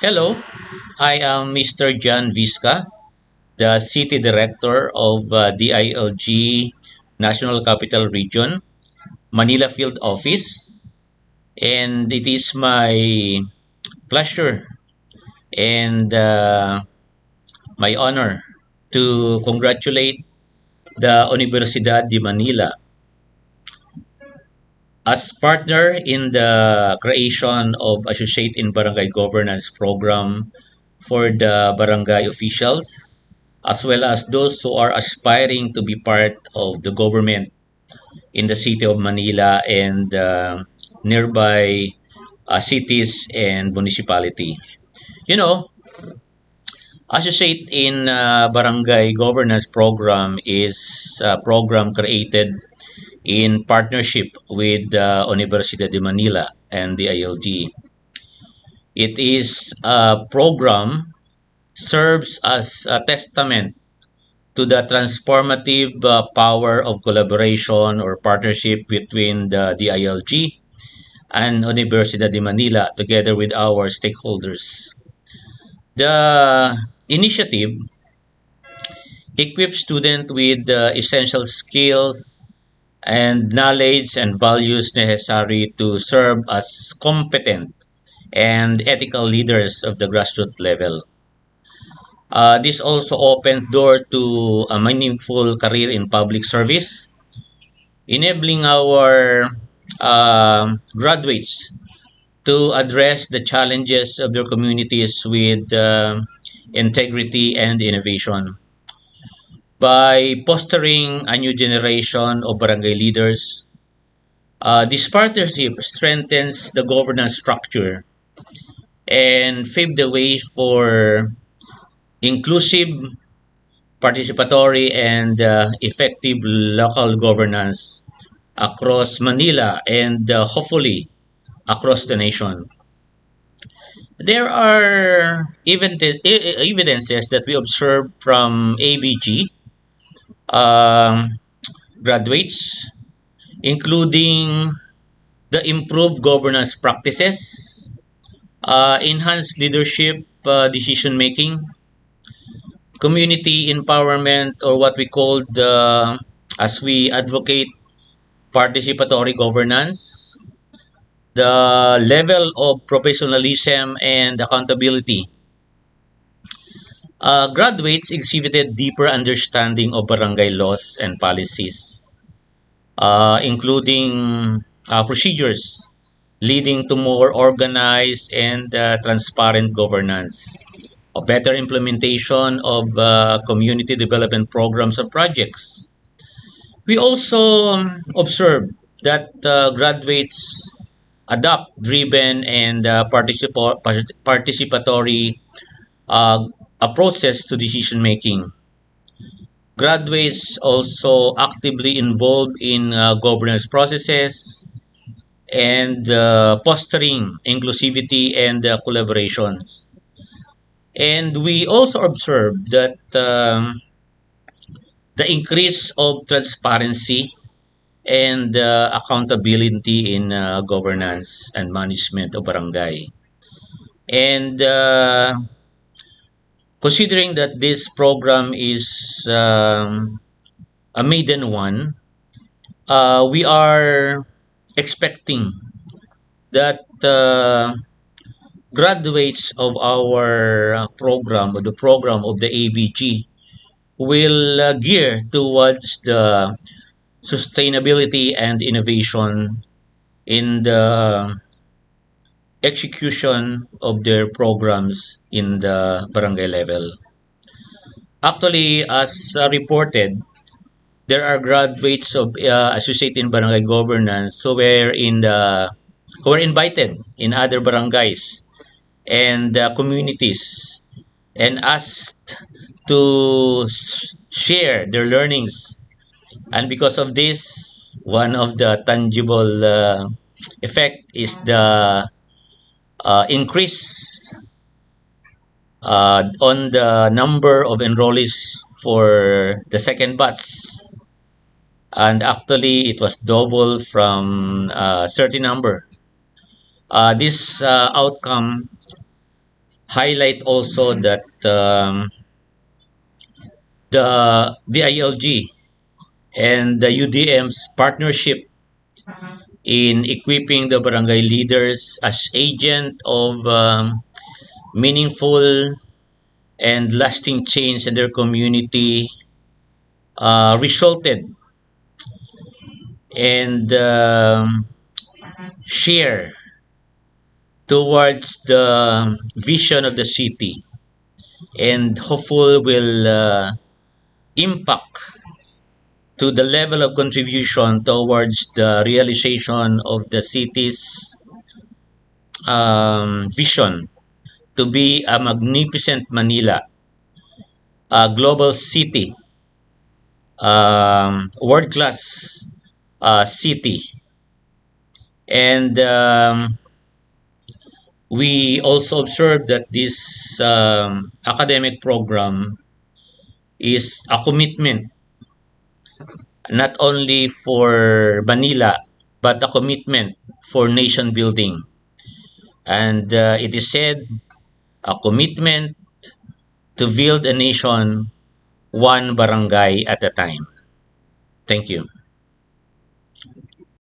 Hello, I am Mr. John Visca, the City Director of DILG National Capital Region, Manila Field Office, and it is my pleasure and my honor to congratulate the Universidad de Manila as partner in the creation of Associate in Barangay Governance Program for the barangay officials as well as those who are aspiring to be part of the government in the city of Manila and nearby cities and municipality. You know, Associate in Barangay Governance Program is a program created in partnership with the Universidad de Manila and the ILG. It is a program serves as a testament to the transformative power of collaboration or partnership between the DILG and Universidad de Manila together with our stakeholders. The initiative equips students with the essential skills and knowledge and values necessary to serve as competent and ethical leaders of the grassroots level. This also opens door to a meaningful career in public service, enabling our graduates to address the challenges of their communities with integrity and innovation. By fostering a new generation of barangay leaders, this partnership strengthens the governance structure and pave the way for inclusive, participatory, and effective local governance across Manila and hopefully across the nation. There are evidences that we observe from ABG graduates, including the improved governance practices, enhanced leadership decision making, community empowerment, or what we call the, as we advocate, participatory governance, the level of professionalism and accountability. Graduates exhibited deeper understanding of barangay laws and policies, including procedures leading to more organized and transparent governance, a better implementation of community development programs and projects. We also observed that graduates adopt driven and participatory uh, approaches to decision making. Graduates also actively involved in governance processes and fostering inclusivity and collaborations. And we also observed that the increase of transparency and accountability in governance and management of barangay. And considering that this program is a maiden one, we are expecting that graduates of our program, of the program of the ABG, will gear towards the sustainability and innovation in the execution of their programs in the barangay level. Actually, as reported, there are graduates of associate in barangay governance who were invited in other barangays and communities and asked to share their learnings. And because of this, one of the tangible effect is the increase on the number of enrollees for the second batch. And actually, it was double from a certain number. This outcome highlight also that the ILG and the UDM's partnership in equipping the barangay leaders as agent of meaningful and lasting change in their community resulted and share towards the vision of the city, and hopeful will impact to the level of contribution towards the realization of the city's vision to be a magnificent Manila, a global city, world class city. And we also observed that this academic program is a commitment not only for Manila, but a commitment for nation building. And it is said, a commitment to build a nation one barangay at a time. Thank you.